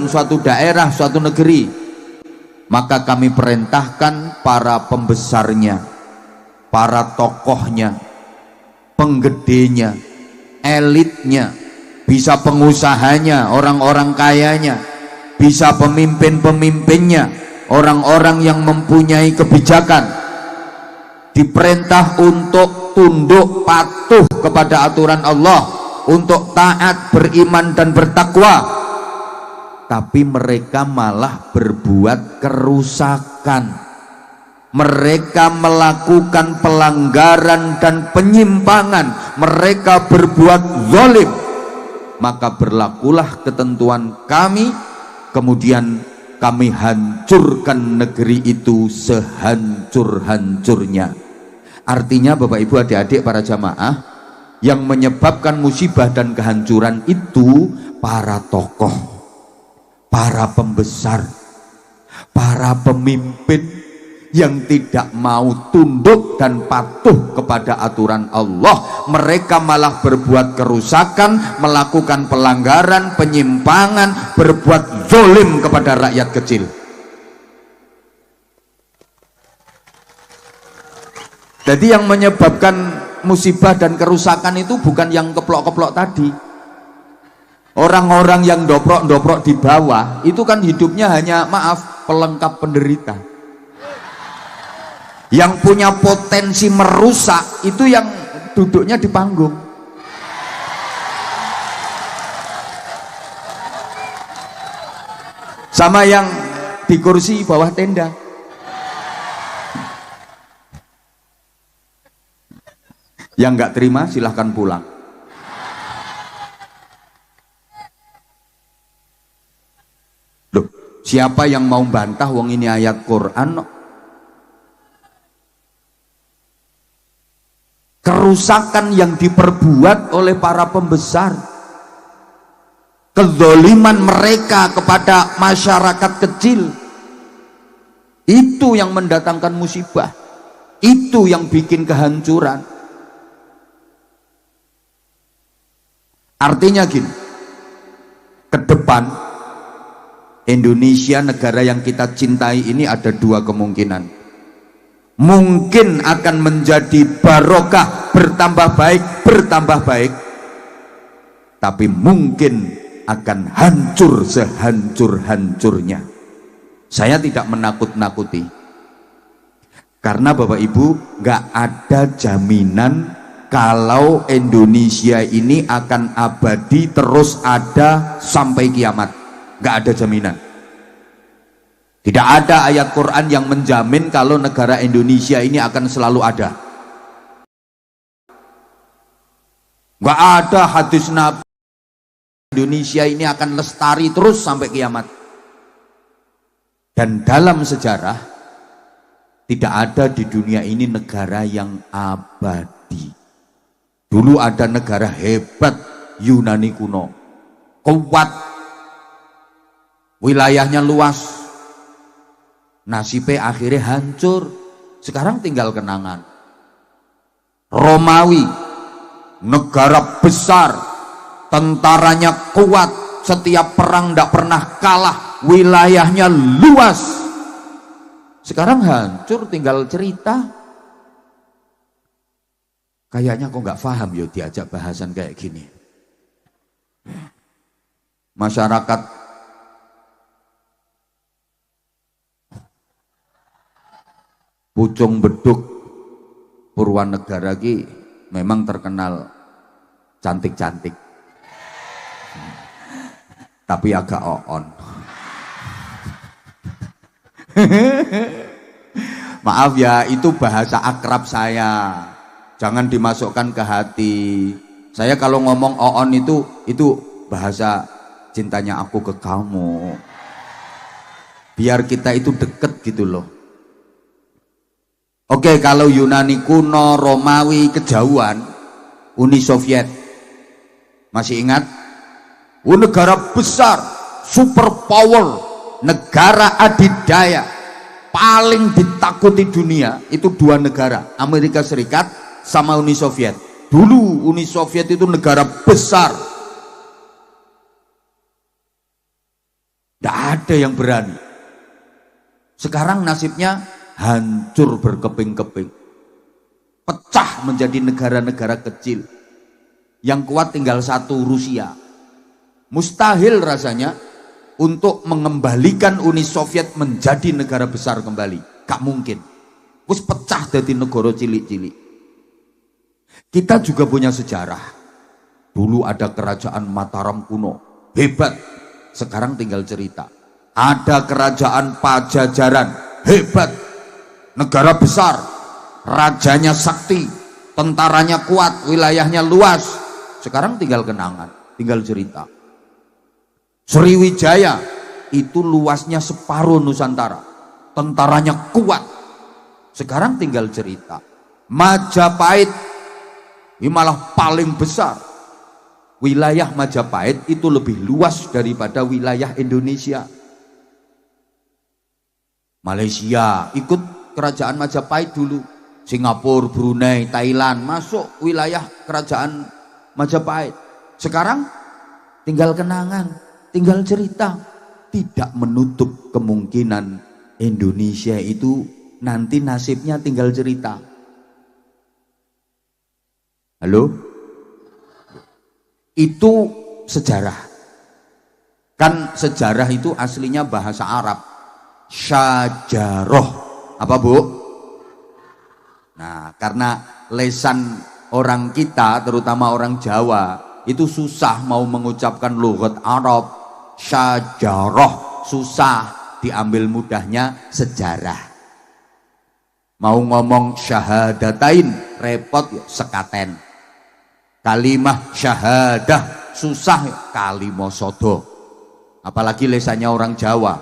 suatu daerah, suatu negeri, maka kami perintahkan para pembesarnya, para tokohnya, penggedenya, elitnya, bisa pengusahanya, orang-orang kayanya, bisa pemimpin-pemimpinnya, orang-orang yang mempunyai kebijakan, diperintah untuk tunduk patuh kepada aturan Allah, untuk taat, beriman dan bertakwa. Tapi mereka malah berbuat kerusakan, mereka melakukan pelanggaran dan penyimpangan, mereka berbuat zalim. Maka berlakulah ketentuan kami, kemudian kami hancurkan negeri itu sehancur-hancurnya. Artinya Bapak Ibu adik-adik para jamaah, yang menyebabkan musibah dan kehancuran itu para tokoh, para pembesar, para pemimpin yang tidak mau tunduk dan patuh kepada aturan Allah. Mereka malah berbuat kerusakan, melakukan pelanggaran, penyimpangan, berbuat zalim kepada rakyat kecil. Jadi yang menyebabkan musibah dan kerusakan itu bukan yang keplok-keplok tadi. Orang-orang yang doprok-doprok di bawah itu kan hidupnya hanya, maaf, pelengkap penderita. Yang punya potensi merusak itu yang duduknya di panggung. Sama yang di kursi bawah tenda. Yang nggak terima silahkan pulang. Loh, siapa yang mau bantah wong ini ayat Quran? Kerusakan yang diperbuat oleh para pembesar, kezaliman mereka kepada masyarakat kecil, itu yang mendatangkan musibah, itu yang bikin kehancuran. Artinya gini, ke depan Indonesia, negara yang kita cintai ini, ada dua kemungkinan. Mungkin akan menjadi barokah, bertambah baik, tapi mungkin akan hancur sehancur-hancurnya. Saya tidak menakut-nakuti, karena Bapak Ibu, gak ada jaminan kalau Indonesia ini akan abadi terus ada sampai kiamat. Gak ada jaminan. Tidak ada ayat Quran yang menjamin kalau negara Indonesia ini akan selalu ada. Gak ada hadis Nabi Indonesia ini akan lestari terus sampai kiamat. Dan dalam sejarah tidak ada di dunia ini negara yang abadi. Dulu ada negara hebat, Yunani kuno, kuat, wilayahnya luas, nasibnya akhirnya hancur. Sekarang tinggal kenangan. Romawi, negara besar, tentaranya kuat, setiap perang tidak pernah kalah, wilayahnya luas. Sekarang hancur, tinggal cerita. Kayaknya kok nggak paham yo diajak bahasan kayak gini. Masyarakat Pucung Beduk Purwanegara ki memang terkenal cantik-cantik, tapi agak oon. Maaf ya, itu bahasa akrab saya. Jangan dimasukkan ke hati. Saya kalau ngomong oon itu bahasa cintanya aku ke kamu. Biar kita itu deket gitu loh. Oke, kalau Yunani kuno, Romawi, kejauhan, Uni Soviet. Masih ingat? Negara besar, superpower, negara adidaya, paling ditakuti dunia, itu dua negara, Amerika Serikat sama Uni Soviet. Dulu Uni Soviet itu negara besar, nggak ada yang berani. Sekarang nasibnya hancur berkeping-keping, pecah menjadi negara-negara kecil. Yang kuat tinggal satu, Rusia. Mustahil rasanya untuk mengembalikan Uni Soviet menjadi negara besar kembali. Gak mungkin. Wis pecah dari negara cilik-cilik. Kita juga punya sejarah. Dulu ada kerajaan Mataram kuno, hebat. Sekarang tinggal cerita. Ada kerajaan Pajajaran, hebat. Negara besar, rajanya sakti, tentaranya kuat, wilayahnya luas. Sekarang tinggal kenangan, tinggal cerita. Sriwijaya itu luasnya separuh Nusantara, tentaranya kuat. Sekarang tinggal cerita. Majapahit ini malah paling besar. Wilayah Majapahit itu lebih luas daripada wilayah Indonesia. Malaysia ikut kerajaan Majapahit dulu. Singapura, Brunei, Thailand masuk wilayah kerajaan Majapahit. Sekarang tinggal kenangan, tinggal cerita. Tidak menutup kemungkinan Indonesia itu nanti nasibnya tinggal cerita. Halo? Itu sejarah. Kan sejarah itu aslinya bahasa Arab. Syajaroh. Apa Bu? Nah, karena lesan orang kita, terutama orang Jawa, itu susah mau mengucapkan lughat Arab. Syajaroh, susah. Diambil mudahnya sejarah. Mau ngomong syahadatain, repot ya sekaten. Kalimah syahadah, susah ya kalimosodo. Apalagi lesannya orang Jawa.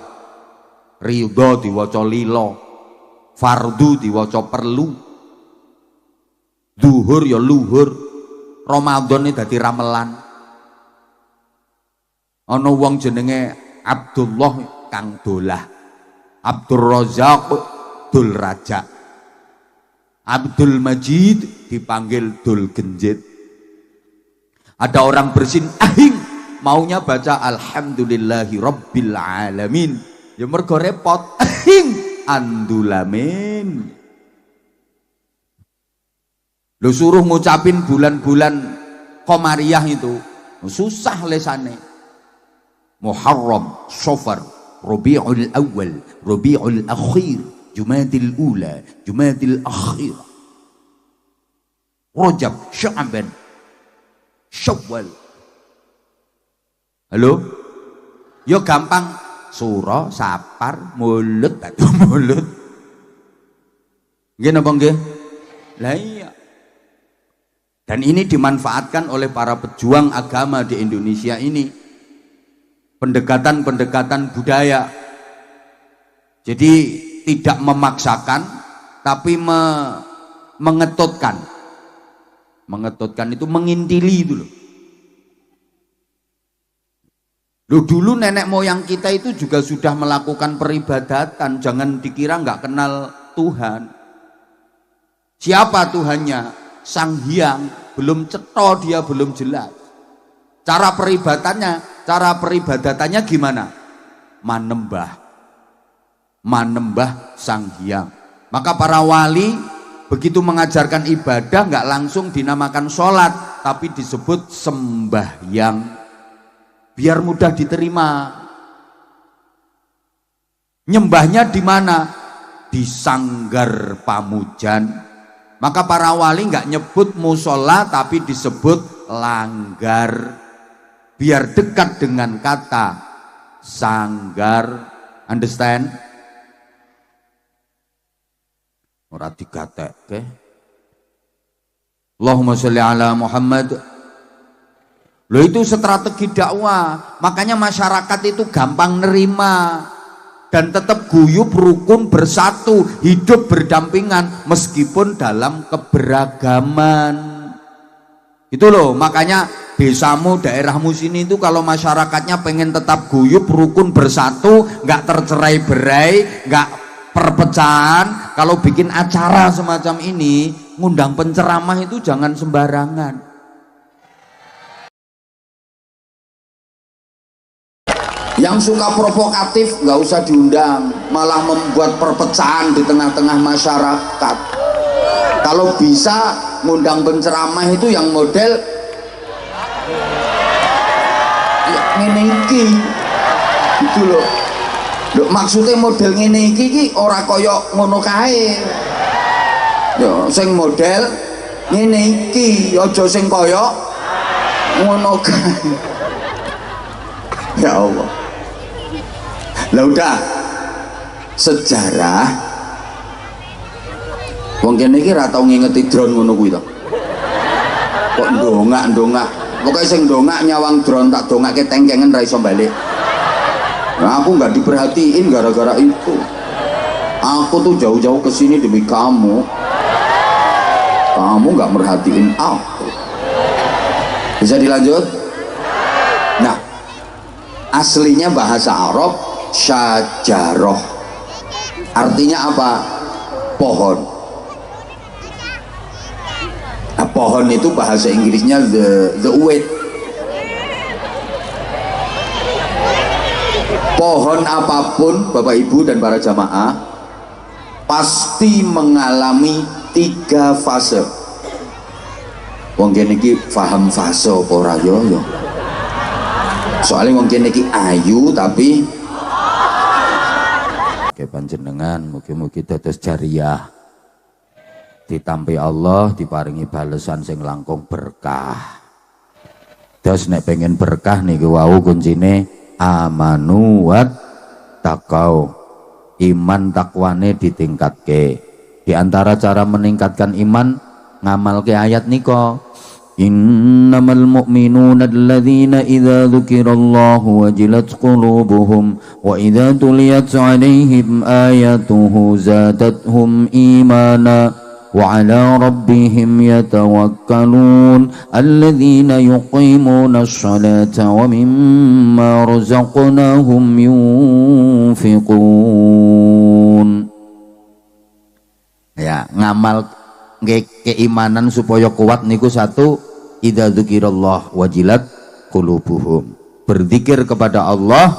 Ridho diwaca lilo, fardu diwaca perlu, duhur ya luhur, Ramadan ini dadi ramelan. Ana wong jenenge Abdullah kang dolah, Abdul Razak dul raja, Abdul Majid dipanggil dul genjit. Ada orang bersin ahing maunya baca alhamdulillahi rabbil alamin, ya mergo repot ahing andulamin. Lu suruh ngucapin bulan-bulan Komariah itu susah lesane. Muharram, Safar, Rabiul Awal, Rabiul Akhir, Jumadil Ula, Jumadil Akhir, Rajab, Sya'ban, Syawal. Halo? Yo gampang, Suro, Sapar, Mulut, atau Mulut. Nggih napa nggih? Lah iya. Dan ini dimanfaatkan oleh para pejuang agama di Indonesia ini. Pendekatan-pendekatan budaya. Jadi tidak memaksakan, tapi mengetutkan. Mengetutkan itu mengintili itu loh. Loh dulu nenek moyang kita itu juga sudah melakukan peribadatan. Jangan dikira nggak kenal Tuhan. Siapa Tuhannya? Sang Hyang. Belum cetha dia, belum jelas. Cara peribadatannya gimana? Manembah Sang Hyang. Maka para wali begitu mengajarkan ibadah nggak langsung dinamakan sholat, tapi disebut sembahyang, biar mudah diterima. Nyembahnya di mana? Di sanggar pamujan. Maka para wali nggak nyebut musola, tapi disebut langgar, biar dekat dengan kata sanggar. Understand? Ora digatekke. Allahumma sholli ala Muhammad. Loh itu strategi dakwah. Makanya masyarakat itu gampang nerima dan tetap guyup, rukun, bersatu, hidup berdampingan meskipun dalam keberagaman. Itu loh, makanya desamu, daerahmu sini itu kalau masyarakatnya pengen tetap guyup, rukun, bersatu, nggak tercerai-berai, nggak perpecahan, kalau bikin acara semacam ini, ngundang penceramah itu jangan sembarangan. Yang suka provokatif nggak usah diundang, malah membuat perpecahan di tengah-tengah masyarakat. Kalau bisa ngundang penceramah itu yang model ya, ngene iki gitu loh. Maksudnya model ngene iki ora koyok ngono kae. Yo sing model ngene iki aja sing koyok ngono kae. Ya Allah. Lah udah sejarah wong kene iki ra tau ngingeti drone ngono kuwi to. Kok ndongak-ndongak. Pokoke sing ndongak nyawang drone tak dongake tengkengen ra iso balik. Nah, aku nggak diperhatiin gara-gara itu. Aku tuh jauh-jauh ke sini demi kamu. Kamu nggak merhatiin aku. Bisa dilanjut? Nah, aslinya bahasa Arab syajaroh, artinya apa? Pohon. Nah, pohon itu bahasa Inggrisnya the weed. Pohon apapun Bapak Ibu dan para jamaah pasti mengalami 3 fase. Wong kene iki paham fase apa ora yo? Soalnya wong kene iki ayu tapi ke panjenengan mugi-mugi dados jariah, ditampi Allah, diparingi balesan sing langkung berkah. Terus nek pengen berkah niku wau kuncine amanu wat takau, iman takwane ditingkatke. Di antara cara meningkatkan iman ngamalke ayat niko, innamal mu'minuna alladzina idza dzukirallahu wajilat qulubuhum wa idza tuliyat 'alaihim ayatuhu zadatuhum imana wa 'ala rabbihim yatawakkalun alladzina yuqimuna asholata wa mimma razaqnahum yunfiqun. Ya, ngamal keimanan supaya kuat niku satu, idza dzukirallah wajilat qulubuhum, berzikir kepada Allah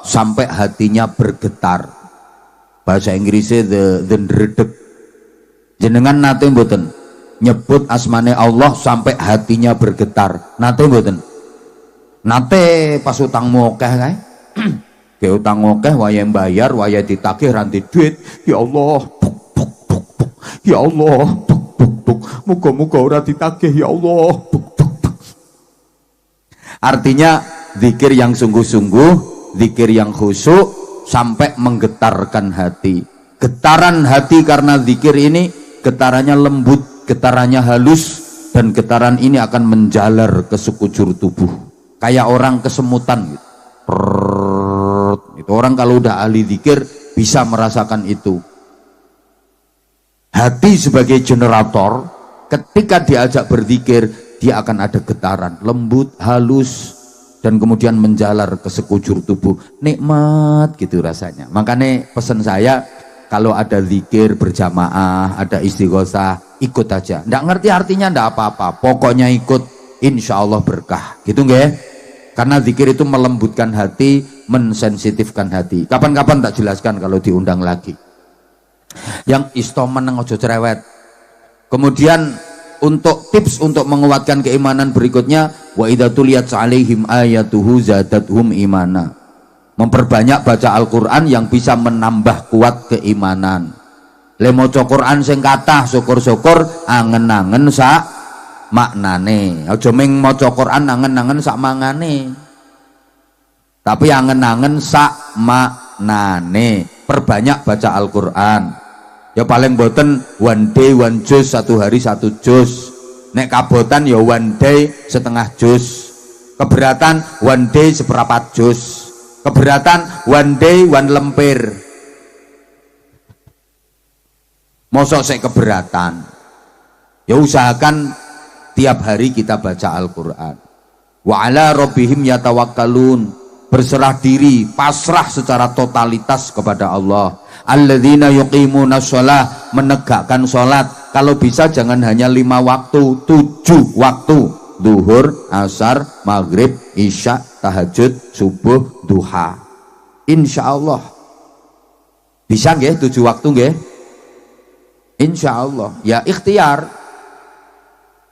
sampai hatinya bergetar. Bahasa Inggrisnya the ndredeg. Jenengan nate mboten nyebut asmane Allah sampai hatinya bergetar? Nate mboten? Nate pas utangmu akeh kae. Ke utang akeh waya bayar, waya ditagih ranti duit. Ya Allah, ya Allah, muga-muga ora ditagih ya Allah. Artinya zikir yang sungguh-sungguh, zikir yang khusyuk sampai menggetarkan hati. Getaran hati karena zikir ini getarannya lembut, getarannya halus, dan getaran ini akan menjalar ke sekujur tubuh kayak orang kesemutan gitu. Itu orang kalau udah ahli zikir bisa merasakan itu. Hati sebagai generator, ketika diajak berzikir, dia akan ada getaran, lembut, halus, dan kemudian menjalar ke sekujur tubuh. Nikmat gitu rasanya. Makanya pesan saya, kalau ada zikir berjamaah, ada istighosah, ikut aja. Nggak ngerti artinya nggak apa-apa, pokoknya ikut, insya Allah berkah. Gitu nggak? Karena zikir itu melembutkan hati, mensensitifkan hati. Kapan-kapan tak jelaskan kalau diundang lagi. Yang istoman nang ojo cerewet. Kemudian untuk tips untuk menguatkan keimanan berikutnya, wa idza tuliyat 'alaihim ayatuhu zadatuhum imana. Memperbanyak baca Al-Qur'an yang bisa menambah kuat keimanan. Le maca Qur'an sing kathah syukur-syukur angen-angen sak maknane. Aja ming maca Qur'an angen-angen sak mangane. Tapi angen-angen sak maknane. Perbanyak baca Al-Qur'an. Ya paling boten one day one juz, 1 hari 1 juz. Nek kabotan ya one day setengah juz. Keberatan one day seperempat juz. Keberatan one day one lempir. Mosok sik keberatan. Ya usahakan tiap hari kita baca Al-Qur'an. Wa ala rabbihim yatawakkalun. Berserah diri, pasrah secara totalitas kepada Allah. Alladzina yuqimuna sholah, menegakkan sholat. Kalau bisa jangan hanya 5 waktu, 7 waktu. duhur, asar, maghrib, isya, tahajud, subuh, duha. Insya Allah bisa nggih 7 waktu nggih? Insya Allah. Ya ikhtiar.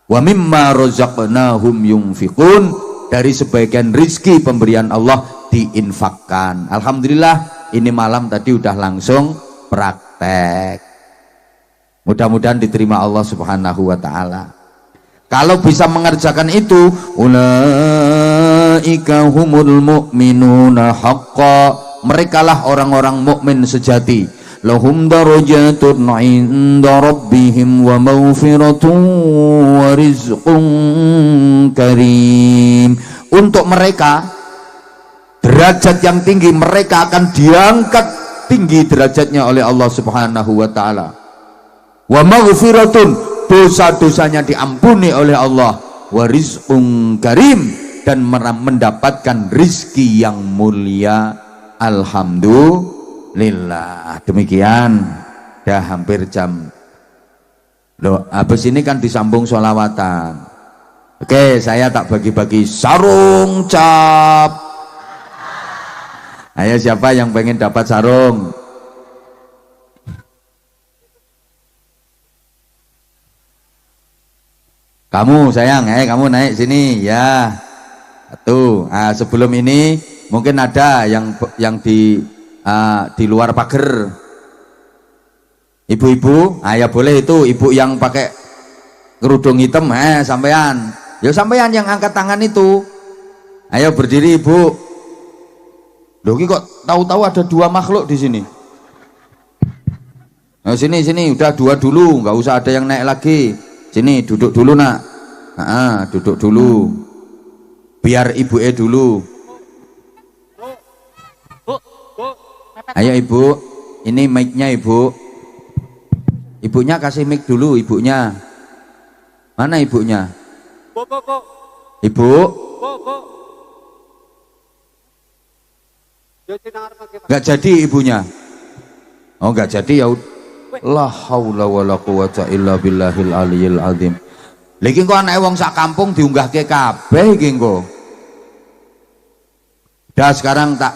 Wa mimma razaqnahum yunfiqun, dari sebagian rizki pemberian Allah diinfakkan. Alhamdulillah ini malam tadi udah langsung praktek. Mudah-mudahan diterima Allah Subhanahu wa taala. Kalau bisa mengerjakan itu, ulaika humul mu'minuna haqqa, merekalah orang-orang mukmin sejati. Lahum darajatun 'inda rabbihim wa maghfiratun wa rizqun karim. Untuk mereka derajat yang tinggi, mereka akan diangkat tinggi derajatnya oleh Allah Subhanahu wa taala. Wa maghfiratun, dosa-dosanya diampuni oleh Allah, wa rizqun karim, dan mendapatkan rizki yang mulia. Alhamdulillah. Demikian, dah hampir jam. Loh, habis ini kan disambung sholawatan. Oke, saya tak bagi-bagi sarung cap. Ayo, siapa yang pengen dapat sarung? Kamu sayang, kamu naik sini ya. Tuh, sebelum ini mungkin ada yang di luar pagar. Ibu-ibu, ya boleh itu, ibu yang pakai kerudung hitam, sampean. Ya sampean yang angkat tangan itu. Ayo berdiri ibu. Loh, ini kok tahu-tahu ada 2 makhluk di sini. Nah, sini, udah 2 dulu, nggak usah ada yang naik lagi. Sini, duduk dulu nak. Duduk dulu. Biar ibu dulu. Ayo ibu, ini mic-nya ibu. Ibunya kasih mic dulu, ibunya. Mana ibunya? Ibu? Nggak jadi ibunya. Oh, nggak jadi ya. La haula wala quwata illa billahil aliyil azim. Lagi kok anak wong sak kampung diunggahke kabeh iki engko. Dah sekarang tak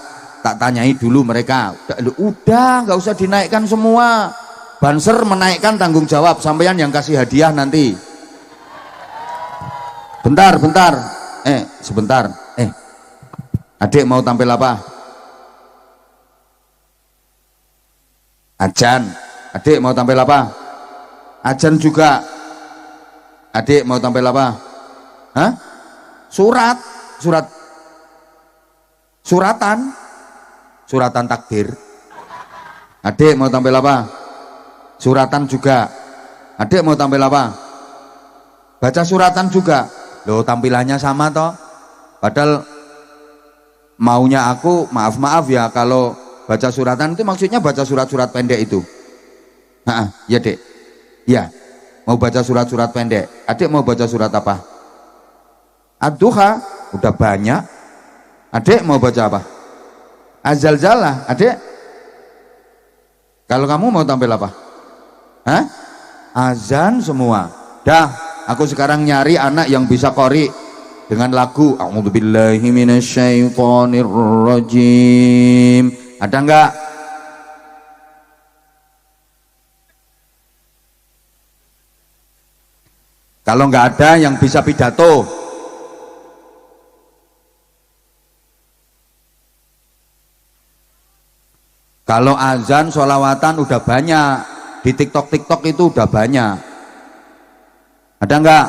tanyai dulu mereka. Udah nggak usah dinaikkan semua. Banser menaikkan tanggung jawab, sampean yang kasih hadiah nanti. Bentar. Sebentar. Adik mau tampil apa? Ajan. Adik mau tampil apa? Ajan juga. Adik mau tampil apa? Hah? Suratan takdir. Adik mau tampil apa? Suratan juga. Adik mau tampil apa? Baca suratan juga. Loh, tampilannya sama toh. Padahal maunya aku, maaf ya, kalau baca suratan itu maksudnya baca surat-surat pendek itu. Ya dek. Ya, mau baca surat-surat pendek. Adik mau baca surat apa? Ad-Duha, udah banyak. Adik mau baca apa? Az-Zalzalah. Adik, kalau kamu mau tampil apa? Azan semua. Dah, aku sekarang nyari anak yang bisa qori dengan lagu A'udzubillahi minasyaitonirrajim. Ada enggak? Kalau enggak ada yang bisa pidato. Kalau azan, sholawatan udah banyak. Di TikTok itu udah banyak. Ada enggak?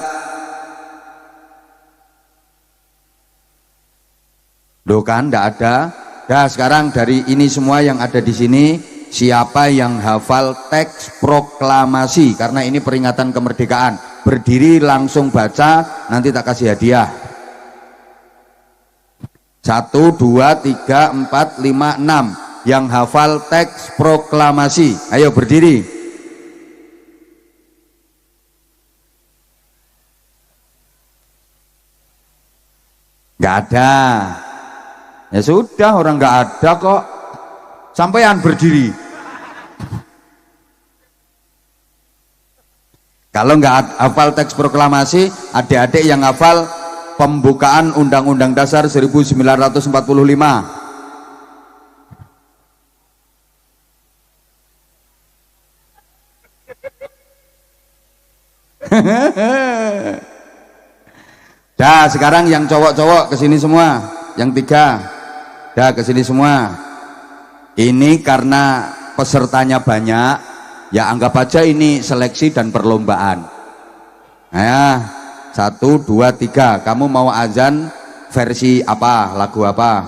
Loh kan, enggak ada. Nah, sekarang dari ini semua yang ada di sini, siapa yang hafal teks proklamasi, karena ini peringatan kemerdekaan, berdiri langsung baca, nanti tak kasih hadiah. 1, 2, 3, 4, 5, 6 yang hafal teks proklamasi, ayo berdiri. Nggak ada. Ya sudah, orang nggak ada kok. Sampean berdiri. Kalau nggak hafal teks proklamasi, adik-adik yang hafal pembukaan Undang-Undang Dasar 1945. Dah, sekarang yang cowok-cowok kesini semua, yang 3, dah kesini semua. Ini karena pesertanya banyak, ya anggap aja ini seleksi dan perlombaan. Nah, 1, 2, 3. Kamu mau azan versi apa? Lagu apa?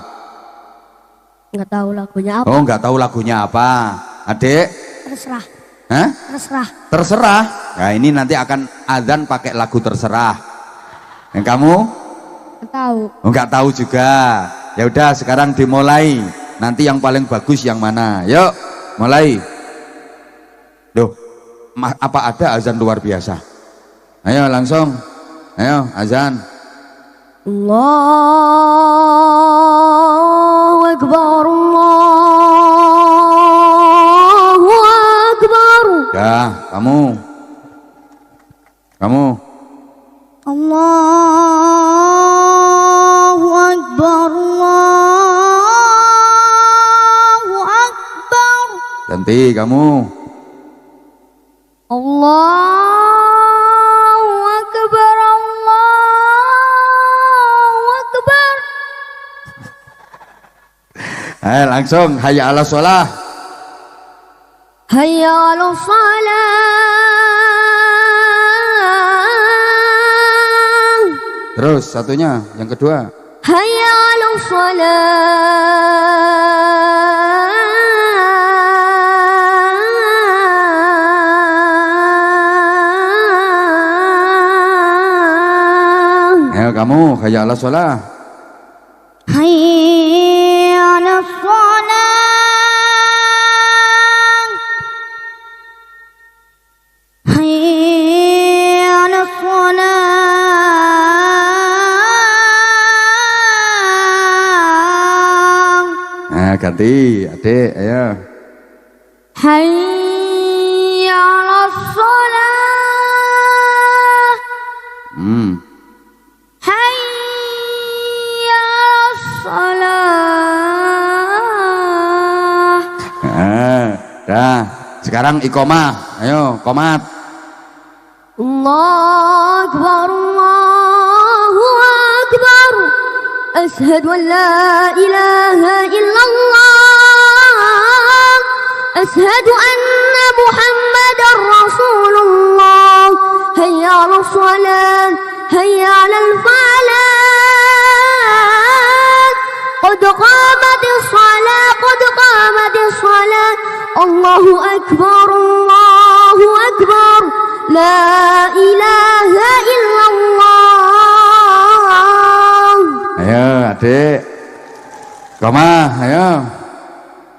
Nggak tahu lagunya apa. Oh, nggak tahu lagunya apa. Adik? Terserah. Hah? Terserah. Terserah. Nah, ini nanti akan azan pakai lagu terserah. Yang kamu? Nggak tahu. Oh, nggak tahu juga. Ya udah, sekarang dimulai. Nanti yang paling bagus yang mana? Yuk, mulai. Loh, apa ada azan luar biasa? Ayo langsung. Ayo azan. Allahu Akbar, Allahu Akbar. Dah, kamu. Allahu Akbar, Allahu Akbar. Ganti kamu. Allahu Akbar, Allahu Akbar. Ayo langsung, hayya ala sholah. Hayya 'alas shalah. Terus satunya, yang kedua. Hayya 'alas shalah. Ayo kamu, hayya ala sholah. Hayya 'alas shalah. Hayya 'alas shalah. Nah, ganti, adik, ayo. Hayya 'alas shalah. Hayya 'alas shalah. Dah, sekarang iqomah. Ayo, qomat. Allahu Akbar, Allahu Akbar. Ashhadu an la ilaha illallah. Ashhadu anna Muhammadar Rasulullah. Hayya 'alas shalah, hayya 'alal falah. Qad qamatis shalah, qad qamatis shalah. Allahu Akbar, Allahu Akbar. La ilaha illallah. Ayo, adik. Qomah, ayo.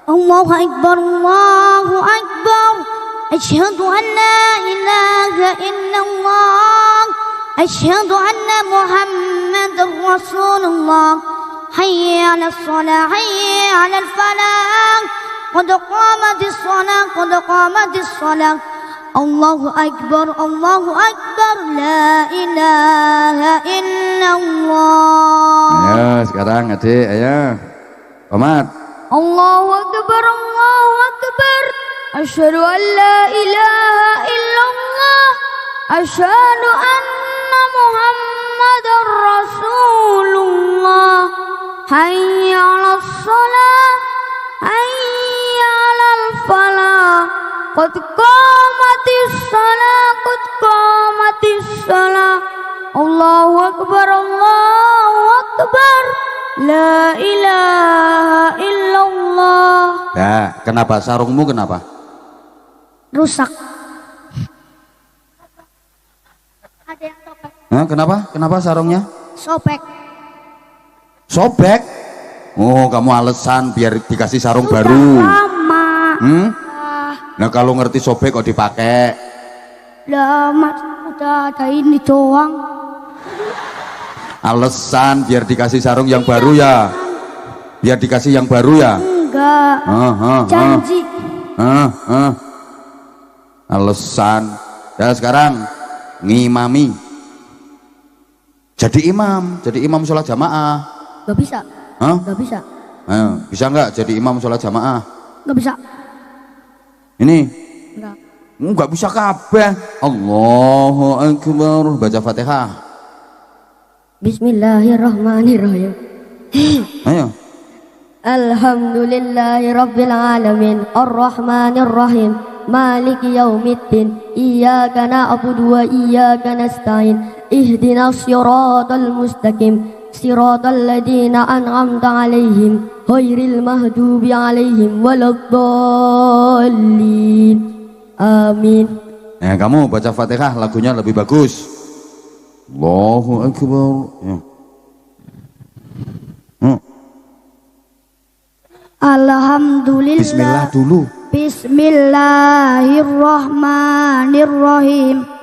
Allahu Akbar, Allahu Akbar. Asyhadu an la ilaha illallah. Asyhadu anna Muhammadar Rasulullah. Hayya 'alas shalah, hayya 'alal falah. Qad qamatis shalah, qad qamatis shalah. Allahu Akbar, Allahu Akbar. La ilaha illallah. Ayo, sekarang adik, ayo. Qomat. Allahu Akbar, Allahu Akbar. Asyhadu an la ilaha illallah. Asyhadu anna Muhammadar Rasulullah. Hayya 'alas shalah, hayya 'alal falah. Qad qamatis shalah, qad qamatis shalah. Allahu Akbar, Allahu Akbar. La ilaha illallah. Nah, kenapa sarungmu kenapa? Rusak. Hah, kenapa? Kenapa sarungnya? Sobek. Sobek? Oh, kamu alasan biar dikasih sarung Sudah baru. lama. Nah, kalau ngerti sobek kok dipakai? Lama udah ada ini doang. Alasan biar dikasih sarung yang baru ya? Biar dikasih yang baru ya? Enggak. Janji. Alasan. Ya sekarang ngimami. Jadi imam sholat jamaah. Gak bisa. Hah? Gak bisa. Ayo, bisa nggak jadi imam sholat jamaah? Gak bisa. Ini Enggak. nggak bisa kabeh. Allahu Akbar. Baca Fatihah. Bismillahirrahmanirrahim. Ayo. Alhamdulillahi Rabbil Alamin Ar-Rahmanir Rahim Maliki Yaumiddin Iyyaka na'budu wa iyyaka nasta'in Ihdinas siratal mustaqim Siratal ladzina an'amta 'alaihim ghairil maghdubi 'alaihim waladdallin. Amin. Nah, kamu baca Fatihah lagunya lebih bagus. Allahu Akbar. Ya. Alhamdulillah. Bismillah dulu. Bismillahirrahmanirrahim.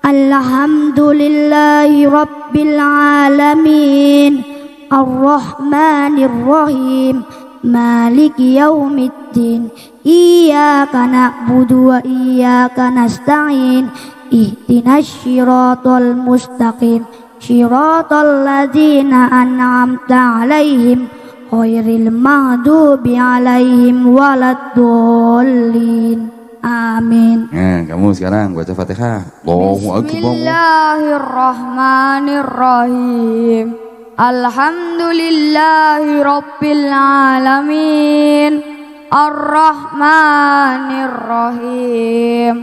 Alhamdulillahi Rabbil Alamin Ar-Rahmanir-Rahim Maliki Yaumiddin Iyyaka na'budu wa iyyaka nasta'in Ihdinas siratal mustaqim Siratal ladzina an'amta 'alaihim ghairil maghdubi 'alaihim waladdallin. Amin. Nah, kamu sekarang baca Fatihah. Allahu Akbar. Bismillahirrahmanirrahim. Alhamdulillahi Rabbil Alamin Ar-Rahmanir-Rahim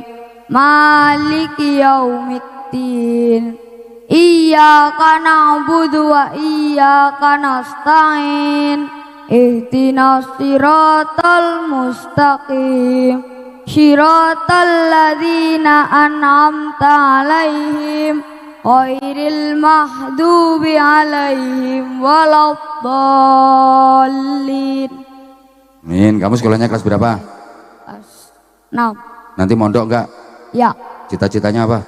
Maliki Yaumiddin Iyyaka na'budu wa iyyaka nasta'in Ihdinas siratal mustaqim Siratal ladzina an'amta 'alaihim ghairil maghdubi 'alaihim waladdallin. Amin. Kamu sekolahnya kelas berapa? Kelas 6. Nanti mondok enggak? Ya. Cita-citanya apa?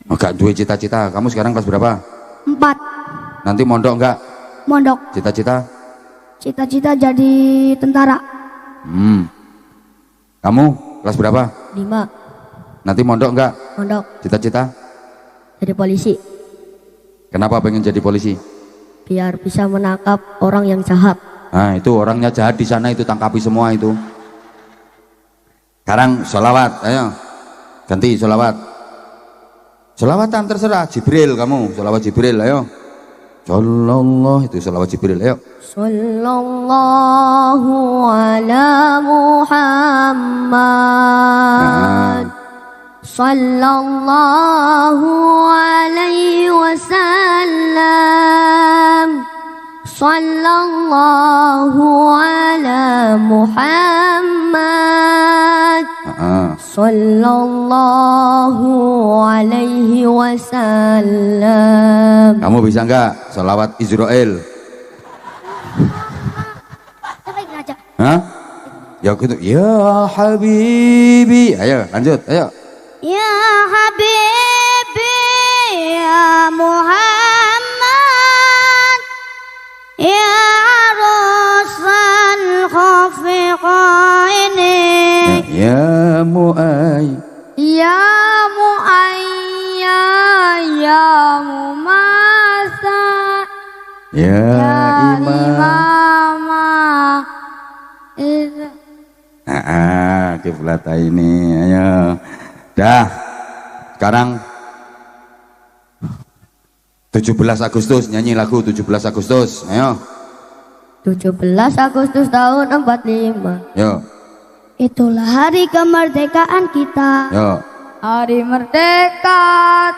Enggak duwe cita-cita. Kamu sekarang kelas berapa? 4. Nanti mondok enggak? Mondok. Cita-cita? Cita-cita jadi tentara. Kamu kelas berapa? 5. Nanti mondok enggak? Mondok. Cita-cita? Jadi polisi. Kenapa pengen jadi polisi? Biar bisa menangkap orang yang jahat. Nah, itu orangnya jahat di sana, itu tangkapi semua itu. Sekarang sholawat, ayo. Ganti sholawat. Sholawatan terserah, Jibril kamu, sholawat Jibril, ayo. Sallallahu, itu sholawat Jibril, ayo. Sallallahu ala Muhammad. Sallallahu alaihi wasallam. Sallallahu ala Muhammad. Sallallahu alaihi wasallam. Kamu bisa enggak sholawat Israel? Hah? Ya gitu. Ya Habibi. Ayo lanjut, ayo. Ya Habibi ya Muhammad ya Rasul khafiqaini Ya Mu'ay. ya Mu'ayya ya Mumasa Ya Imam. Imamah Kiblat ini, ayo. Dah. Sekarang 17 Agustus, nyanyi lagu 17 Agustus. Ayo. 17 Agustus tahun 45. Yo. Itulah hari kemerdekaan kita. Yo. Hari merdeka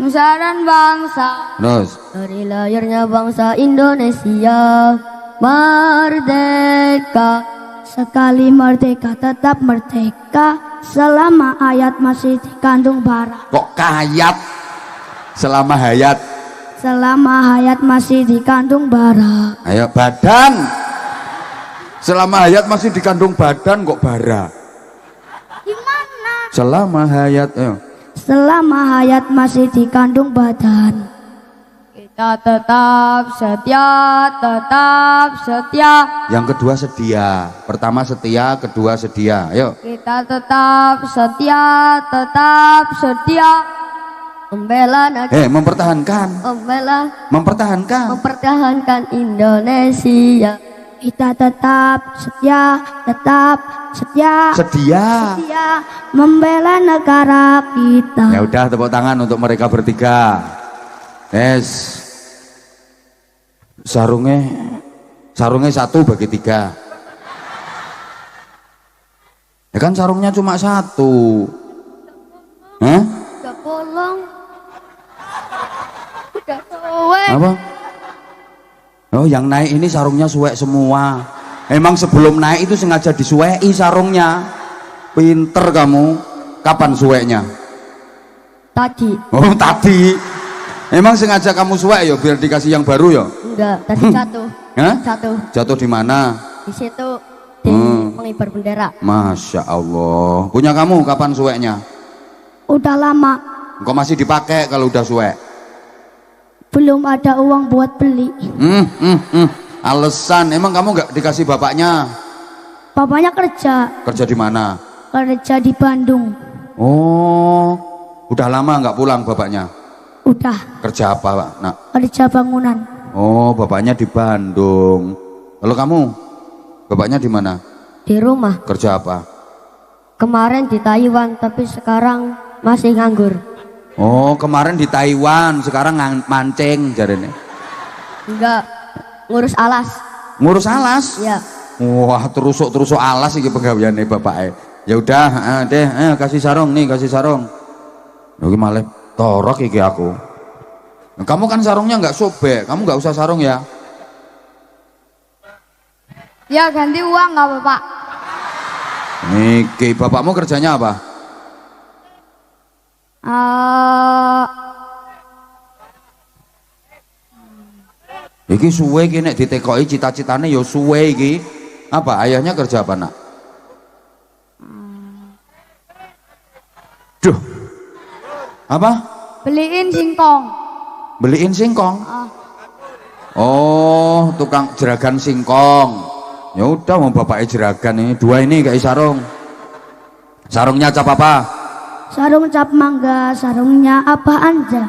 Nusa dan bangsa. Terus. Dari lahirnya bangsa Indonesia merdeka. Sekali merdeka tetap merdeka selama ayat masih dikandung bara. Kok kayat? Selama hayat. Selama hayat masih dikandung bara. Ayo badan. Selama hayat masih dikandung badan kok bara. Gimana? Selama hayat, ayo. Selama hayat masih dikandung badan. Kita tetap setia, tetap setia. Yang kedua sedia. Pertama setia, kedua sedia. Ayo. Kita tetap setia, tetap setia. Membela negara. Mempertahankan. Mempertahankan Indonesia. Kita tetap setia, tetap setia. Sedia. Setia membela negara kita. Ya udah, tepuk tangan untuk mereka bertiga. Yes. Sarungnya satu bagi tiga. Ya kan sarungnya cuma satu. Hah? Udah bolong. Udah suwek. Apa? Oh, yang naik ini sarungnya suwek semua. Emang sebelum naik itu sengaja disuweki sarungnya. Pinter kamu. Kapan suweknya? Tadi. Oh, tadi. Emang sengaja kamu suwek ya biar dikasih yang baru ya? Enggak, tadi jatuh. Hah? Jatuh. Jatuh di mana? Di situ di pengibar bendera. Masya Allah. Punya kamu kapan suweknya? Udah lama. Kok masih dipakai kalau udah suwek? Belum ada uang buat beli. Alasan. Emang kamu nggak dikasih bapaknya? Bapaknya kerja. Kerja di mana? Kerja di Bandung. Oh, udah lama nggak pulang bapaknya? Udah. Kerja apa, Pak? Nak? Kerja bangunan. Oh, bapaknya di Bandung. Kalau kamu, bapaknya di mana? Di rumah. Kerja apa? Kemarin di Taiwan, tapi sekarang masih nganggur. Oh, kemarin di Taiwan, sekarang mancing jarene. Enggak, ngurus alas. Ngurus alas? Ya. Wah, terusuk alas iki pegawaiane bapake. Ya udah, kasih sarung nih, kasih sarung. Iki malah torok iki aku. Nah, kamu kan sarungnya nggak sobek, kamu nggak usah sarung ya. Ya ganti uang nggak Bapak? Niki, bapakmu kerjanya apa? Iki suwe iki nek ditekoki cita-citane ya suwe iki. Apa ayahnya kerja apa, Nak? Duh. Apa? Beliin singkong. Beliin singkong. Oh, tukang jeragan singkong. Ya udah, mau bapaknya jeragan ini. Dua ini kayak sarung. Sarungnya cap apa? Sarung cap mangga, sarungnya apa anja?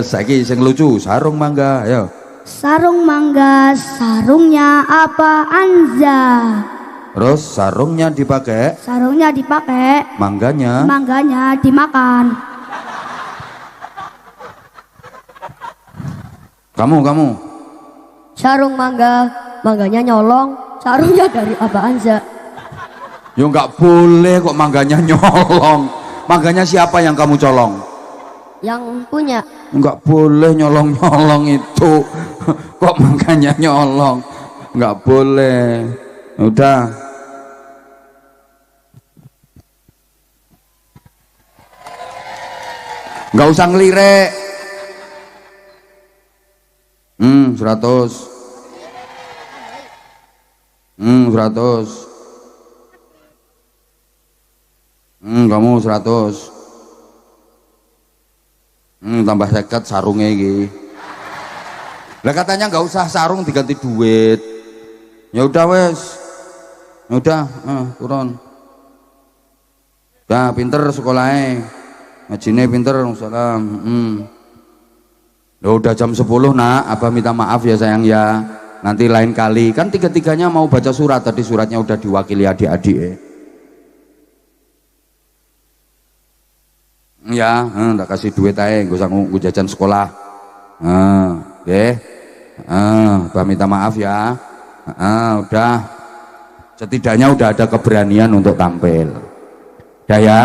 Saiki sing lucu, sarung mangga, ayo. Sarung mangga, sarungnya apa anja? Terus sarungnya dipakai, Sarungnya dipakai, mangganya dimakan. Kamu. Sarung mangga, mangganya nyolong. Sarungnya dari apa Anza? Ya nggak boleh kok mangganya nyolong. Mangganya siapa yang kamu colong? Yang punya. Nggak boleh nyolong itu. Kok mangganya nyolong? Nggak boleh. Udah. Nggak usah ngelirik. 100. 100. Kamu 100. Tambah 50 sarungnya iki. Lah katanya nggak usah sarung diganti duit. Ya udah wes. Ya udah, turun. Dah pinter sekolahnya. Ngajine pinter, salam. Loh, udah jam 10 Nak, Abah minta maaf ya sayang ya. Nanti lain kali. Kan tiga-tiganya mau baca surat, tadi suratnya udah diwakili adik-adik. Ya, tak kasih duit aja, gak usah ngunggu jajan sekolah. Abah minta maaf ya. Udah. Setidaknya udah ada keberanian untuk tampil. Udah ya.